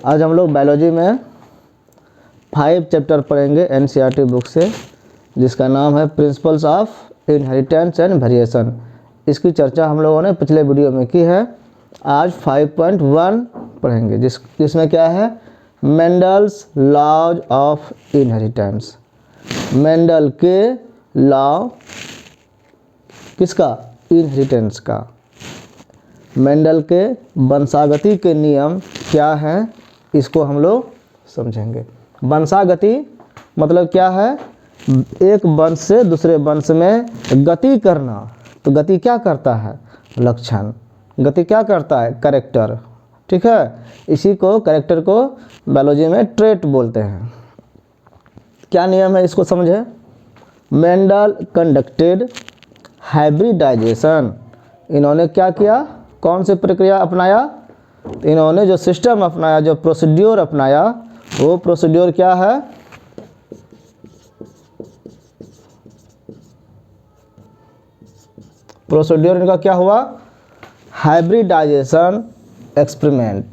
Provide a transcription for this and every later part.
आज हम लोग बायोलॉजी में 5 चैप्टर पढ़ेंगे एनसीईआरटी बुक से, जिसका नाम है principles of inheritance and variation. इसकी चर्चा हम लोगों ने पिछले वीडियो में की है। आज 5.1 पढ़ेंगे जिसमें क्या है, Mendel's laws of inheritance. Mendel के लॉ किसका? इनहेरिटेंस का। मेंडल के वंशागति के नियम क्या हैं, इसको हम लोग समझेंगे। वंशागति मतलब क्या है? एक वंश से दूसरे वंश में गति करना। तो गति क्या करता है? लक्षण। गति क्या करता है? कैरेक्टर। ठीक है, इसी को कैरेक्टर को बायोलॉजी में ट्रेट बोलते हैं। क्या नियम है इसको समझे। Mendel conducted hybridization. इन्होंने क्या किया? कौन सी प्रक्रिया अपनाया? इन्होंने जो सिस्टम अपनाया, जो प्रोसीड्योर अपनाया, वो प्रोसीड्योर क्या है? प्रोसीड्योर इनका क्या हुआ? Hybridization experiment.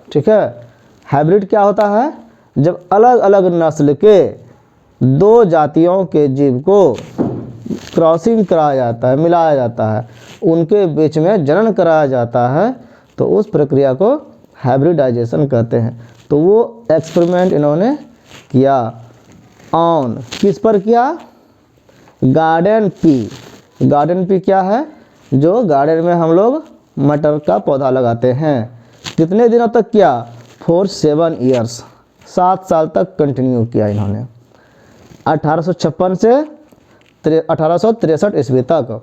ठीक है, हाइब्रिड क्या होता है? जब अलग अलग नस्ल के दो जातियों के जीव को क्रॉसिंग कराया जाता है, मिलाया जाता है, उनके बीच में जनन कराया जाता है, तो उस प्रक्रिया को हाइब्रिडाइजेशन कहते हैं। तो वो एक्सपेरिमेंट इन्होंने किया। ऑन किस पर किया? Garden pea. गार्डन पी क्या है? जो गार्डन में हम लोग मटर का पौधा लगाते हैं। कितने दिनों तक किया? For 7 years. 7 साल तक कंटिन्यू किया इन्होंने, 1856 से 1863 ईस्वी तक।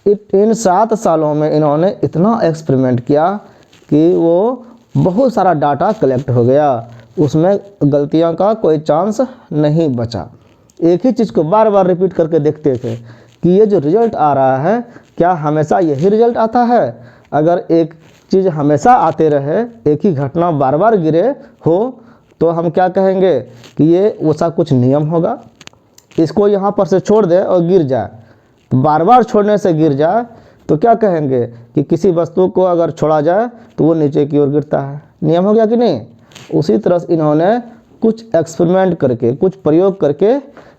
इन 7 सालों में इन्होंने इतना एक्सपेरिमेंट किया कि वो बहुत सारा डाटा कलेक्ट हो गया, उसमें गलतियों का कोई चांस नहीं बचा। एक ही चीज़ को बार बार रिपीट करके देखते थे कि ये जो रिजल्ट आ रहा है, क्या हमेशा यही रिजल्ट आता है? अगर एक चीज़ हमेशा आते रहे, एक ही घटना बार बार गिरे हो, तो हम क्या कहेंगे कि ये वैसा कुछ नियम होगा। इसको यहाँ पर से छोड़ दे और गिर जाए, तो बार बार छोड़ने से गिर जाए, तो क्या कहेंगे कि किसी वस्तु को अगर छोड़ा जाए तो वो नीचे की ओर गिरता है। नियम हो गया कि नहीं? उसी तरह से इन्होंने कुछ एक्सपेरिमेंट करके, कुछ प्रयोग करके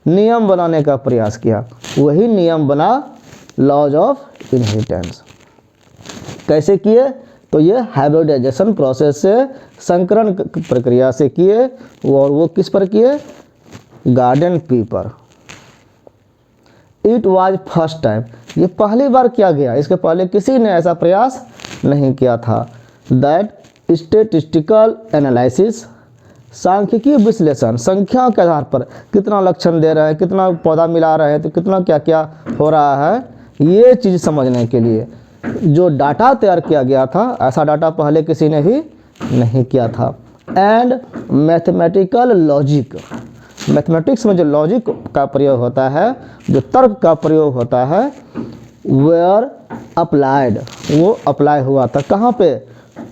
नियम बनाने का प्रयास किया। वही नियम बना लॉज ऑफ इनहेरिटेंस। कैसे किए? तो ये हाइब्रिडाइजेशन प्रोसेस से, संकरण प्रक्रिया से किए, और वो किस पर किए? गार्डन पी पर। इट वाज फर्स्ट टाइम, ये पहली बार किया गया, इसके पहले किसी ने ऐसा प्रयास नहीं किया था। दैट स्टेटिस्टिकल एनालिसिस, सांख्यिकीय विश्लेषण, संख्या के आधार पर कितना लक्षण दे रहे हैं, कितना पौधा मिला रहे हैं, तो कितना क्या क्या हो रहा है, ये चीज़ समझने के लिए जो डाटा तैयार किया गया था, ऐसा डाटा पहले किसी ने भी नहीं किया था। एंड मैथमेटिकल लॉजिक, मैथमेटिक्स में जो लॉजिक का प्रयोग होता है, जो तर्क का प्रयोग होता है, वेयर अप्लाइड, वो अप्लाई हुआ था कहाँ पे?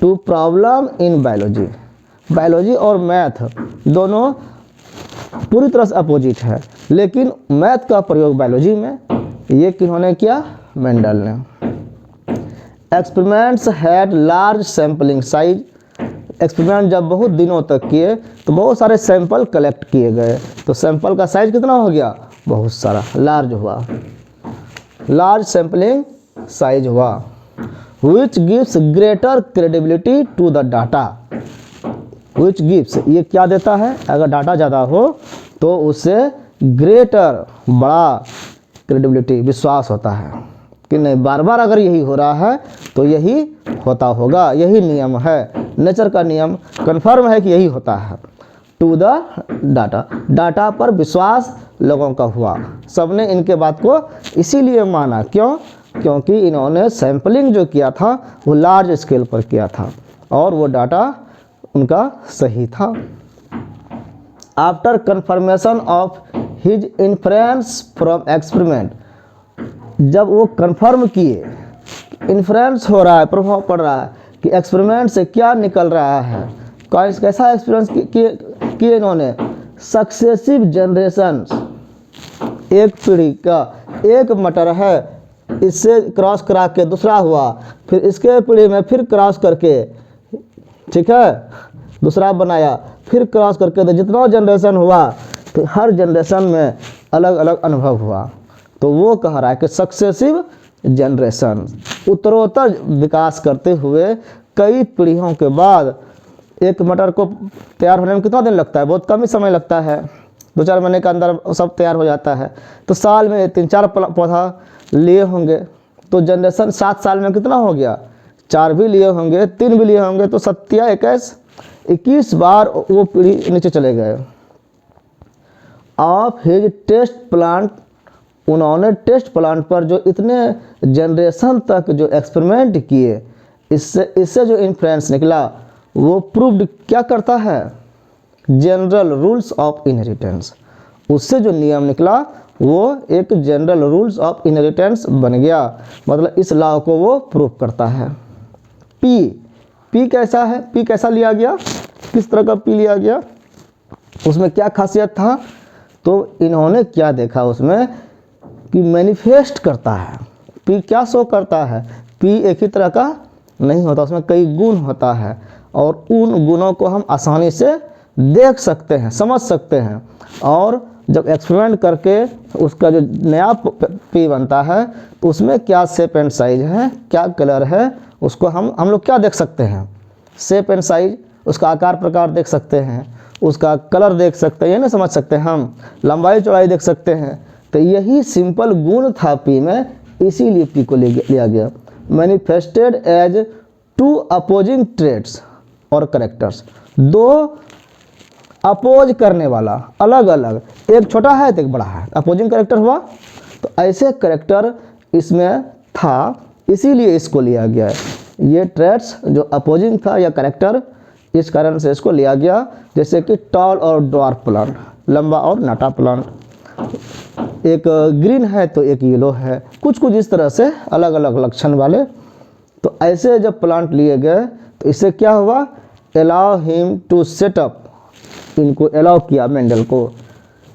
Two problem in biology. Biology और मैथ दोनों पूरी तरह से अपोजिट है, लेकिन मैथ का प्रयोग बायोलॉजी में ये किन्होंने किया? मेंडल ने। Experiments had large sampling size. Experiment जब बहुत दिनों तक किए तो बहुत सारे सैंपल कलेक्ट किए गए, तो सैंपल का साइज कितना हो गया? बहुत सारा, लार्ज हुआ, लार्ज सैम्पलिंग साइज हुआ। Which gives greater credibility to the data. Which gives, ये क्या देता है? अगर डाटा ज़्यादा हो तो उससे ग्रेटर, बड़ा क्रेडिबिलिटी, विश्वास होता है कि नहीं, बार बार अगर यही हो रहा है तो यही होता होगा, यही नियम है, नेचर का नियम कन्फर्म है कि यही होता है। टू द डाटा, डाटा पर विश्वास लोगों का हुआ, सबने इनके बात को इसीलिए माना। क्यों? क्योंकि इन्होंने सैम्पलिंग जो किया था वो लार्ज स्केल पर किया था और वो डाटा उनका सही था। After confirmation of his inference from experiment, जब वो कन्फर्म किए, इन्फ्रेंस हो रहा है, प्रभाव पड़ रहा है कि एक्सपेरिमेंट से क्या निकल रहा है, कैसा एक्सपीरियंस किए इन्होंने? सक्सेसिव जनरेशन, एक पीढ़ी का एक मटर है, इससे क्रॉस करा के दूसरा हुआ, फिर इसके पीढ़ी में फिर क्रॉस करके, ठीक है, दूसरा बनाया, फिर क्रॉस करके तो जितना जनरेशन हुआ तो हर जनरेशन में अलग अलग अनुभव हुआ। तो वो कह रहा है कि सक्सेसिव जनरेशन उत्तरोत्तर विकास करते हुए कई पीढ़ियों के बाद एक मटर को तैयार होने में कितना दिन लगता है? बहुत कम ही समय लगता है, 2-4 महीने के अंदर सब तैयार हो जाता है। तो साल में 3-4 पौधा लिए होंगे, तो जनरेशन 7 साल में कितना हो गया? 4 भी लिए होंगे, 3 भी लिए होंगे, तो 7 21 बार वो पीढ़ी नीचे चले गए। ऑफ हिज टेस्ट प्लांट, उन्होंने टेस्ट प्लांट पर जो इतने जनरेशन तक जो एक्सपेरिमेंट किए, इससे जो इन्फ्लुएंस निकला वो प्रूव्ड क्या करता है? General rules of inheritance. उससे जो नियम निकला वो एक जनरल रूल्स ऑफ इनहेरिटेंस बन गया, मतलब इस लॉ को वो प्रूव करता है। पी कैसा है? पी कैसा लिया गया? किस तरह का पी लिया गया? उसमें क्या खासियत था? तो इन्होंने क्या देखा उसमें कि मैनिफेस्ट करता है। पी क्या शो करता है? पी एक ही तरह का नहीं होता, उसमें कई गुण होता है और उन गुणों को हम आसानी से देख सकते हैं, समझ सकते हैं। और जब एक्सपेरिमेंट करके उसका जो नया पी बनता है तो उसमें क्या शेप एंड साइज है, क्या कलर है, उसको हम लोग क्या देख सकते हैं? शेप एंड साइज, उसका आकार प्रकार देख सकते हैं, उसका कलर देख सकते हैं, ये नहीं समझ सकते हम, लंबाई चौड़ाई देख सकते हैं। तो यही सिंपल गुण था पी में, इसीलिए पी को लिया गया। मैनिफेस्टेड एज 2 अपोजिंग ट्रेड्स और करेक्टर्स, 2 अपोज करने वाला अलग अलग, एक छोटा है तो एक बड़ा है, अपोजिंग करेक्टर हुआ। तो ऐसे करेक्टर इसमें था, इसीलिए इसको लिया गया है। ये ट्रेड्स जो अपोजिंग था या करेक्टर, इस कारण से इसको लिया गया। जैसे कि टॉल और ड्वार्फ प्लांट, लंबा और नाटा प्लांट, एक ग्रीन है तो एक येलो है, कुछ इस तरह से अलग अलग लक्षण वाले। तो ऐसे जब प्लांट लिए गए तो इससे क्या हुआ? अलाउ हिम टू सेटअप, इनको अलाउ किया मेंडल को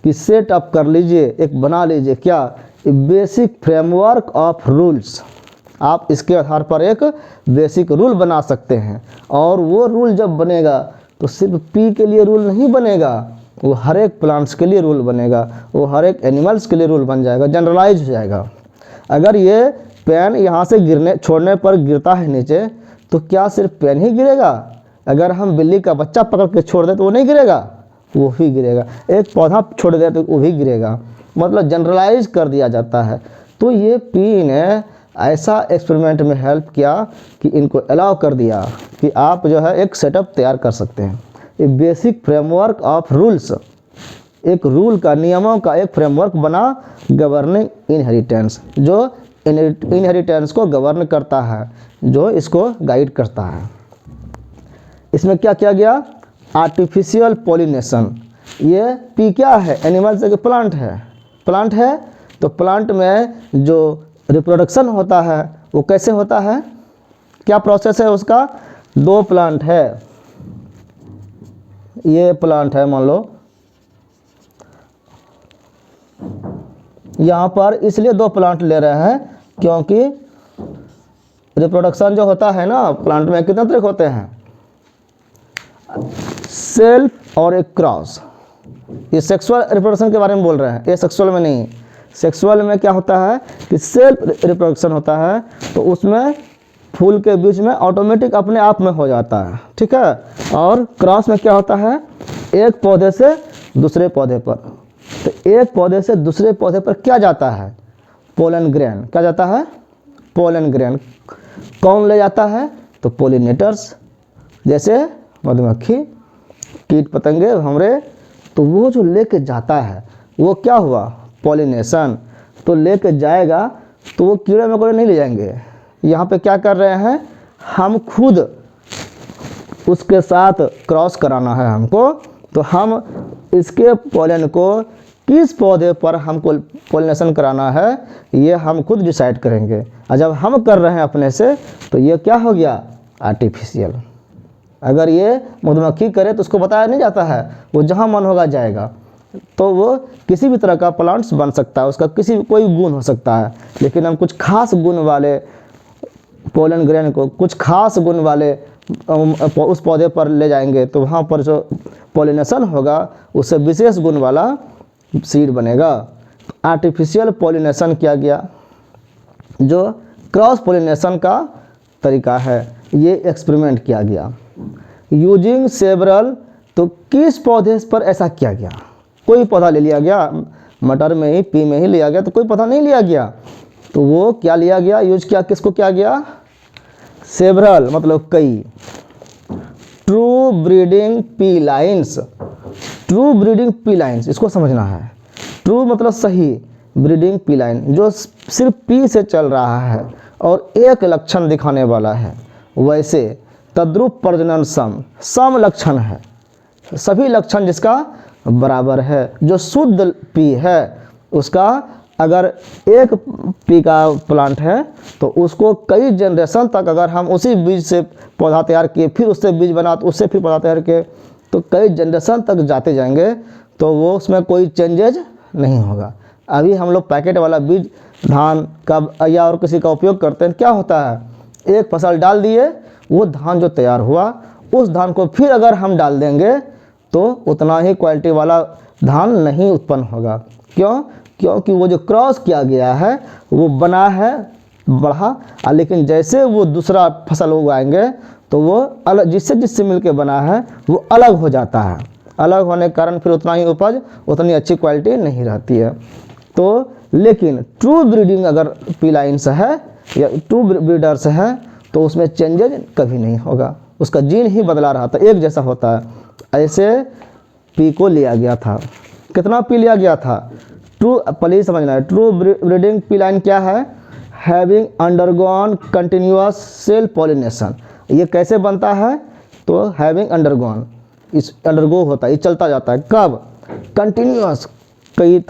कि सेट अप कर लीजिए, एक बना लीजिए क्या? Basic framework of rules. आप इसके आधार पर एक बेसिक रूल बना सकते हैं। और वो रूल जब बनेगा तो सिर्फ पी के लिए रूल नहीं बनेगा, वो हर एक प्लांट्स के लिए रूल बनेगा, वो हर एक एनिमल्स के लिए रूल बन जाएगा, जनरलाइज हो जाएगा। अगर ये पेन यहाँ से छोड़ने पर गिरता है नीचे, तो क्या सिर्फ पेन ही गिरेगा? अगर हम बिल्ली का बच्चा पकड़ के छोड़ दें तो वो नहीं गिरेगा, वो भी गिरेगा। एक पौधा छोड़ दे तो वो भी गिरेगा, मतलब जनरलाइज कर दिया जाता है। तो ये पी ने ऐसा एक्सपेरिमेंट में हेल्प किया कि इनको अलाउ कर दिया कि आप जो है एक सेटअप तैयार कर सकते हैं। ये बेसिक फ्रेमवर्क ऑफ रूल्स, एक रूल का, नियमों का एक फ्रेमवर्क बना गवर्निंग इनहेरिटेंस, जो इनहेरिटेंस को गवर्न करता है, जो इसको गाइड करता है। इसमें क्या किया गया? Artificial pollination. ये पी क्या है? एनिमल से प्लांट है, प्लांट है तो प्लांट में जो रिप्रोडक्शन होता है वो कैसे होता है? क्या प्रोसेस है उसका? 2 प्लांट है, ये प्लांट है मान लो, यहाँ पर इसलिए 2 प्लांट ले रहे हैं क्योंकि रिप्रोडक्शन जो होता है ना प्लांट में, कितने तरह होते हैं? सेल्फ और एक क्रॉस। ये सेक्सुअल रिप्रोडक्शन के बारे में बोल रहे हैं, ये सेक्सुअल में नहीं। सेक्सुअल में क्या होता है कि सेल्फ रिप्रोडक्शन होता है, तो उसमें फूल के बीच में ऑटोमेटिक अपने आप में हो जाता है, ठीक है। और क्रॉस में क्या होता है? एक पौधे से दूसरे पौधे पर, तो एक पौधे से दूसरे पौधे पर क्या जाता है? Pollen grain. क्या जाता है? Pollen grain. कौन ले जाता है? तो पोलिनेटर्स, जैसे मधुमक्खी, कीट पतंगे, भंवरे। तो वो जो लेके जाता है वो क्या हुआ? पॉलिनेशन। तो लेके जाएगा तो वो कीड़े मकोड़े नहीं ले जाएंगे। यहाँ पे क्या कर रहे हैं? हम खुद उसके साथ क्रॉस कराना है हमको, तो हम इसके पोलन को किस पौधे पर हमको पोलिनेशन कराना है ये हम खुद डिसाइड करेंगे। और जब हम कर रहे हैं अपने से तो ये क्या हो गया? आर्टिफिशियल। अगर ये मधुमक्खी करे तो उसको बताया नहीं जाता है, वो जहाँ मन होगा जाएगा। तो वो किसी भी तरह का प्लांट्स बन सकता है, उसका कोई गुण हो सकता है। लेकिन हम कुछ खास गुण वाले पोलन ग्रेन को, कुछ खास गुण वाले उस पौधे पर ले जाएंगे तो वहाँ पर जो पॉलिनेशन होगा उससे विशेष गुण वाला सीड बनेगा। आर्टिफिशियल पॉलिनेशन किया गया, जो क्रॉस पॉलिनेशन का तरीका है, ये एक्सपेरिमेंट किया गया यूजिंग सेवरल। तो किस पौधे पर ऐसा किया गया? कोई पौधा ले लिया गया, मटर में ही पी में ही लिया गया, तो कोई पौधा नहीं लिया गया, तो वो क्या लिया गया, यूज किया, किसको किया गया? सेवरल मतलब कई। True breeding P lines, true breeding P lines, इसको समझना है। ट्रू मतलब सही, ब्रीडिंग पी लाइन जो सिर्फ पी से चल रहा है और एक लक्षण दिखाने वाला है। वैसे तद्रुप प्रजनन सम लक्षण है, सभी लक्षण जिसका बराबर है। जो शुद्ध पी है उसका अगर एक पी का प्लांट है तो उसको कई जनरेशन तक अगर हम उसी बीज से पौधा तैयार किए, फिर उससे बीज बना, तो उससे फिर पौधा तैयार किए, तो कई जनरेशन तक जाते जाएंगे, तो वो उसमें कोई चेंजेज नहीं होगा। अभी हम लोग पैकेट वाला बीज धान का या और किसी का उपयोग करते हैं, क्या होता है, एक फसल डाल दिए, वो धान जो तैयार हुआ उस धान को फिर अगर हम डाल देंगे तो उतना ही क्वालिटी वाला धान नहीं उत्पन्न होगा। क्यों? क्योंकि वो जो क्रॉस किया गया है वो बना है, बढ़ा, लेकिन जैसे वो दूसरा फसल उगाएंगे तो वो अलग, जिससे मिलके बना है वो अलग हो जाता है। अलग होने के कारण फिर उतना ही उपज, उतनी अच्छी क्वालिटी नहीं रहती है। तो लेकिन ट्रू ब्रीडिंग अगर पी लाइन्स है या ट्रू ब्रीडर्स है तो उसमें चेंजेज कभी नहीं होगा, उसका जीन ही बदला रहा था, एक जैसा होता है। ऐसे पी को लिया गया था। कितना पी लिया गया था? ट्रू, पहले समझना है, ट्रू ब्रीडिंग पी लाइन क्या है? Having undergone continuous cell pollination. ये कैसे बनता है? तो हैविंग अंडरगॉन, इस अंडरगो होता है, ये चलता जाता है। कब? कंटिन्यूअस, कई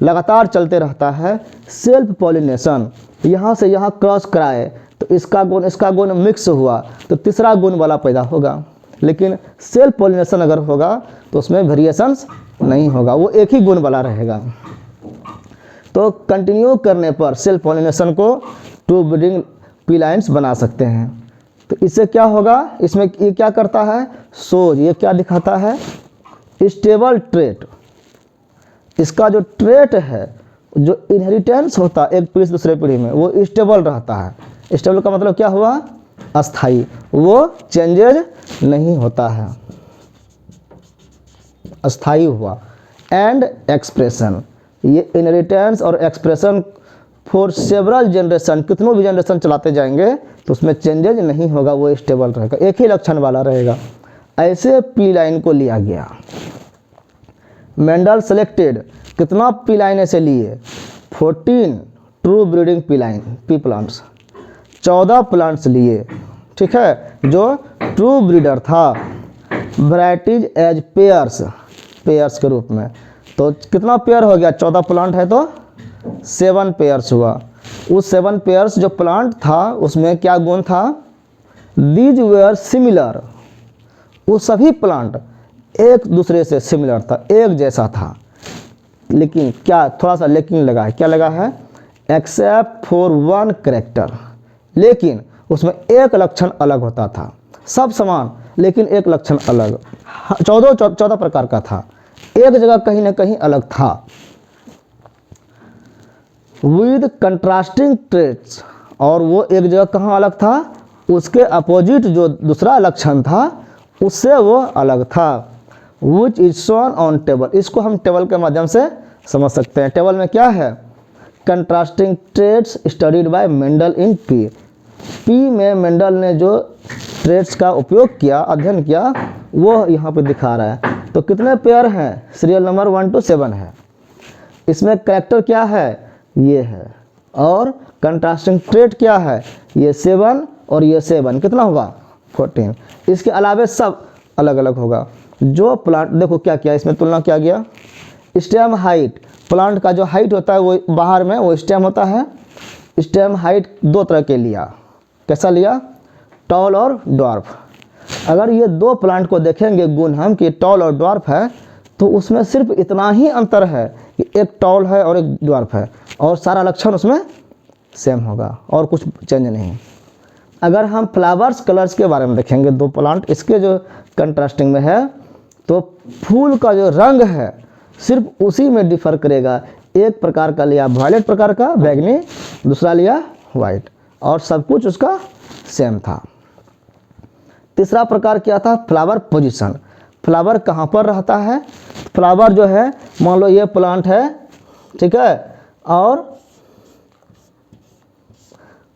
लगातार चलते रहता है। सेल्फ पॉलिनेशन, यहाँ से यहाँ क्रॉस कराए तो इसका गुण मिक्स हुआ तो तीसरा गुण वाला पैदा होगा। लेकिन सेल्फ पॉलिनेशन अगर होगा तो उसमें वेरिएशंस नहीं होगा, वो एक ही गुण वाला रहेगा। तो कंटिन्यू करने पर सेल्फ पॉलिनेशन को ट्रू ब्रीडिंग पी लाइन्स बना सकते हैं। तो इससे क्या होगा? इसमें ये क्या करता है? सोज, ये क्या दिखाता है? Stable trait. इसका जो ट्रेट है, जो इनहेरिटेंस होता है एक पीढ़ी से दूसरे पीढ़ी में, वो स्टेबल रहता है। स्टेबल का मतलब क्या हुआ? अस्थाई, वो चेंजेज नहीं होता है, अस्थाई हुआ। एंड एक्सप्रेशन, ये इनहेरिटेंस और एक्सप्रेशन फॉर सेवरल जनरेशन, कितनों भी जनरेशन चलाते जाएंगे तो उसमें चेंजेज नहीं होगा, वो स्टेबल रहेगा, एक ही लक्षण वाला रहेगा। ऐसे पी लाइन को लिया गया। मेंडल सेलेक्टेड कितना पी लाइन ऐसे लिए? 14 true breeding P plants, 14 plants लिए, ठीक है, जो ट्रू ब्रीडर था। वैराइटीज एज पेयर्स के रूप में। तो कितना पेयर हो गया? 14 प्लांट है तो 7 पेयर्स हुआ। उस 7 पेयर्स जो प्लांट था उसमें क्या गुण था? दीज वेयर सिमिलर, वो सभी प्लांट एक दूसरे से सिमिलर था, एक जैसा था। लेकिन क्या, थोड़ा सा लेकिन लगा है, क्या लगा है? एक्सेप्ट फॉर वन कैरेक्टर, लेकिन उसमें एक लक्षण अलग होता था। सब समान लेकिन एक लक्षण अलग। 14 प्रकार का था, एक जगह कहीं ना कहीं अलग था। विद कंट्रास्टिंग ट्रेट्स, और वो एक जगह कहाँ अलग था? उसके अपोजिट जो दूसरा लक्षण था उससे वो अलग था। Which is shown on table, इसको हम टेबल के माध्यम से समझ सकते हैं। टेबल में क्या है? Contrasting traits studied by Mendel in P. P में मेंडल ने जो ट्रेट्स का उपयोग किया, अध्ययन किया, वो यहाँ पे दिखा रहा है। तो कितने पेयर हैं? सीरियल नंबर 1 to 7 है। इसमें कैरेक्टर क्या है? ये है। और कंट्रास्टिंग ट्रेट क्या है? ये 7 और ये 7, कितना होगा? 14। इसके अलावे सब अलग अलग होगा। जो प्लांट, देखो क्या किया इसमें, तुलना किया गया। स्टेम हाइट, प्लांट का जो हाइट होता है वो बाहर में वो स्टेम होता है। स्टेम हाइट 2 तरह के लिया। कैसा लिया? टॉल और ड्वार्फ। अगर ये 2 प्लांट को देखेंगे गुण हम कि टॉल और ड्वार्फ है, तो उसमें सिर्फ इतना ही अंतर है कि एक टॉल है और एक ड्वार्फ है, और सारा लक्षण उसमें सेम होगा और कुछ चेंज नहीं। अगर हम फ्लावर्स कलर्स के बारे में देखेंगे, दो प्लांट इसके जो कंट्रास्टिंग में है, तो फूल का जो रंग है सिर्फ उसी में डिफर करेगा। एक प्रकार का लिया वायलेट प्रकार का बैगनी, दूसरा लिया वाइट, और सब कुछ उसका सेम था। तीसरा प्रकार क्या था? Flower position. फ्लावर कहाँ पर रहता है? फ्लावर जो है, मान लो ये प्लांट है, ठीक है, और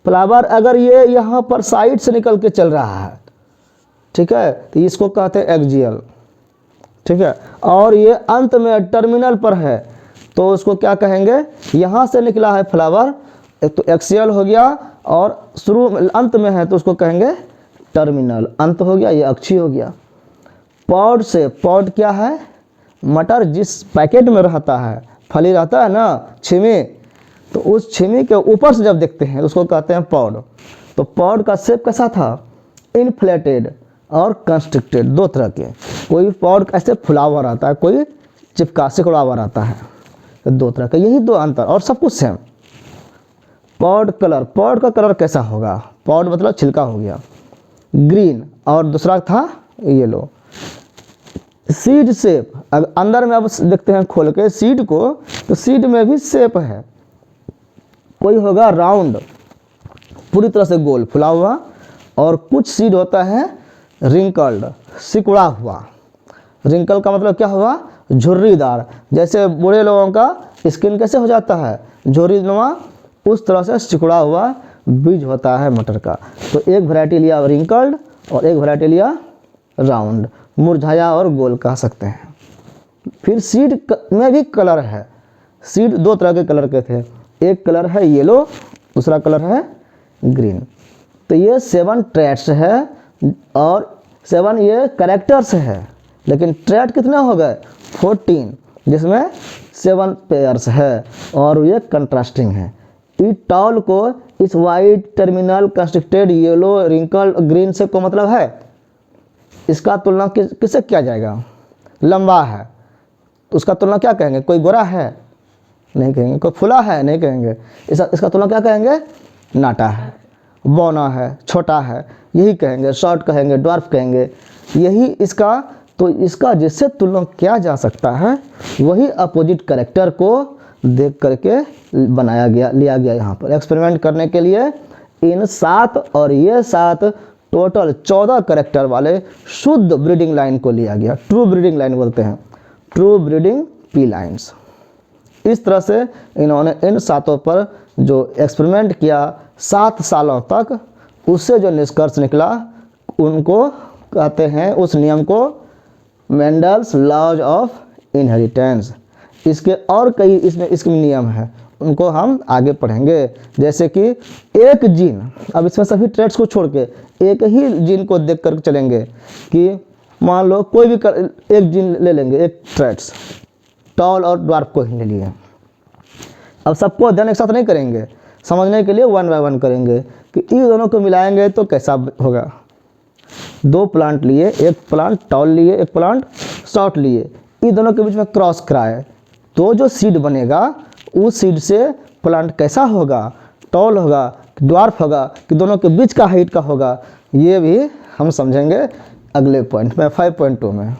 फ्लावर अगर ये यहाँ पर साइड से निकल के चल रहा है, ठीक है, तो इसको कहते हैं एक्सियल, ठीक है, और ये अंत में टर्मिनल पर है तो उसको क्या कहेंगे? यहाँ से निकला है फ्लावर, एक तो एक्सियल हो गया, और शुरू अंत में है तो उसको कहेंगे टर्मिनल, अंत हो गया, ये अक्षीय हो गया। पॉड से, पॉड क्या है? मटर जिस पैकेट में रहता है, फली रहता है ना, छिमी, तो उस छिमी के ऊपर से जब देखते हैं उसको कहते हैं पॉड। तो पॉड का शेप कैसा था? इन्फ्लेटेड और कंस्ट्रिक्टेड, दो तरह के। कोई पॉड ऐसे फुला हुआ रहता है, कोई चिपका सिकुड़ा हुआ रहता है, तो दो तरह का, यही दो अंतर, और सब कुछ सेम। पॉड कलर, पॉड का कलर कैसा होगा? पॉड मतलब छिलका हो गया, ग्रीन, और दूसरा था येलो। सीड शेप, अगर अंदर में अब देखते हैं खोल के सीड को, तो सीड में भी शेप है, कोई होगा राउंड, पूरी तरह से गोल फुला हुआ, और कुछ सीड होता है रिंकल्ड, सिकुड़ा हुआ। रिंकल का मतलब क्या हुआ? झुर्रीदार, जैसे बूढ़े लोगों का स्किन कैसे हो जाता है झुर्रीनुमा, उस तरह से सिकुड़ा हुआ बीज होता है मटर का। तो एक वैरायटी लिया रिंकल्ड और एक वैरायटी लिया राउंड, मुरझाया और गोल कह सकते हैं। फिर सीड में भी कलर है, सीड दो तरह के कलर के थे, एक कलर है येलो, दूसरा कलर है ग्रीन। तो ये 7 ट्रेट्स है और 7 ये कैरेक्टर्स है, लेकिन ट्रेट कितने हो गए? 14, जिसमें 7 पेयर्स है, और ये कंट्रास्टिंग है। इस टॉल को इस white, terminal, constricted, yellow, wrinkled, green से को मतलब है, इसका तुलना किससे किया जाएगा? लंबा है, उसका तुलना क्या कहेंगे? कोई गोरा है नहीं कहेंगे, कोई फुला है नहीं कहेंगे, इसका तुलना क्या कहेंगे? नाटा है, बौना है, छोटा है, यही कहेंगे। शॉर्ट कहेंगे, ड्वार्फ कहेंगे, यही इसका। तो इसका जिससे तुलना किया जा सकता है वही अपोजिट कैरेक्टर को देख करके बनाया गया, लिया गया यहाँ पर एक्सपेरिमेंट करने के लिए। इन 7 और ये 7 टोटल 14 कैरेक्टर वाले शुद्ध ब्रीडिंग लाइन को लिया गया, ट्रू ब्रीडिंग लाइन बोलते हैं, ट्रू ब्रीडिंग पी लाइन्स। इस तरह से इन्होंने इन 7 पर जो एक्सपेरिमेंट किया 7 सालों तक, उससे जो निष्कर्ष निकला उनको कहते हैं, उस नियम को मेंडल्स लॉज ऑफ इनहेरिटेंस। इसके और कई इसके नियम हैं, उनको हम आगे पढ़ेंगे। जैसे कि एक जीन, अब इसमें सभी ट्रेट्स को छोड़ के एक ही जीन को देख कर चलेंगे कि मान लो कोई भी एक जीन ले लेंगे, एक ट्रेट्स, टॉल और ड्वार्फ को ही ले लिए। अब सबको अध्ययन एक साथ नहीं करेंगे, समझने के लिए 1 बाय 1 करेंगे कि इन दोनों को मिलाएंगे तो कैसा होगा। 2 प्लांट लिए, एक प्लांट टॉल लिए, एक प्लांट शॉर्ट लिए, इन दोनों के बीच में क्रॉस कराए तो जो सीड बनेगा उस सीड से प्लांट कैसा होगा, टॉल होगा, ड्वार्फ होगा, कि दोनों के बीच का हाइट का होगा, ये भी हम समझेंगे अगले पॉइंट में 5.2 में।